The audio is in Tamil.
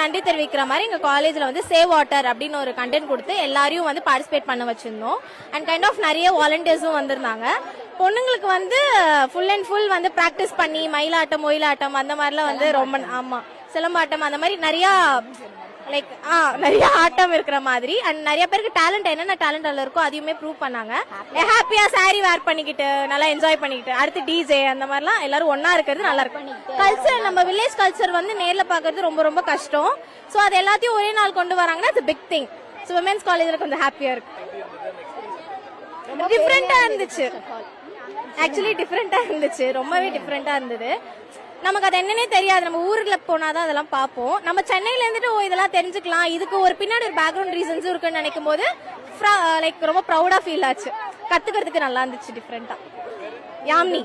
நன்றி தெரிவிக்கிற மாதிரி எங்க காலேஜ்ல வந்து சேவ் வாட்டர் அப்படின்னு ஒரு கண்டென்ட் கொடுத்து எல்லாரையும் வந்து பார்ட்டிசிபேட் பண்ண வச்சிருந்தோம். அண்ட் கைண்ட் ஆஃப் நிறைய வாலண்டியர்ஸும் வந்திருந்தாங்க. பொண்ணுங்களுக்கு வந்து ஃபுல் அண்ட் ஃபுல் வந்து பிராக்டிஸ் பண்ணி மயிலாட்டம் ஒயிலாட்டம் அந்த மாதிரிலாம் வந்து ரொம்ப ஆமா சிலம்பாட்டம் அந்த மாதிரி நிறைய லைக் நிறைய ஆட்டம் இருக்கிற மாதிரி அண்ட் நிறைய பேருக்கு டேலண்ட் என்னென்ன டேலண்ட் அதுல இருக்கோ அதையுமே ப்ரூவ் பண்ணாங்க. ஹாப்பியா சாரி வேர் பண்ணிக்கிட்டு நல்லா என்ஜாய் பண்ணிக்கிட்டு அடுத்து டிஜே அந்த மாதிரிலாம் எல்லாரும் ஒன்னா இருக்கிறது நல்லா இருக்கும். கல்ச்சர் நம்ம வில்லேஜ் கல்ச்சர் வந்து நேர்ல பாக்குறது ரொம்ப ரொம்ப கஷ்டம். சோ அது எல்லாத்தையும் ஒரே நாள் கொண்டு வராங்கன்னா அது பிக் திங். ஸோ விமென்ஸ் காலேஜ்ல கொஞ்சம் ஹாப்பியா இருக்கு. டிஃப்ரெண்டா இருந்துச்சு. ஆக்சுவலி டிஃப்ரெண்டா இருந்துச்சு. ரொம்பவே டிஃப்ரெண்டா இருந்தது. நமக்கு அது என்னன்னே தெரியாது. நம்ம ஊர்ல போனாதான் அதெல்லாம் பார்ப்போம். நம்ம சென்னையில இருந்துட்டு இதெல்லாம் தெரிஞ்சுக்கலாம். இதுக்கு ஒரு பின்னாடி ஒரு பேக்ரவுண்ட் ரீசன்ஸும் இருக்குன்னு நினைக்கும் போது லைக் ரொம்ப ப்ரௌடா ஃபீல் ஆச்சு. கத்துக்கிறதுக்கு நல்லா இருந்துச்சு. டிஃப்ரெண்டா. யாமினி.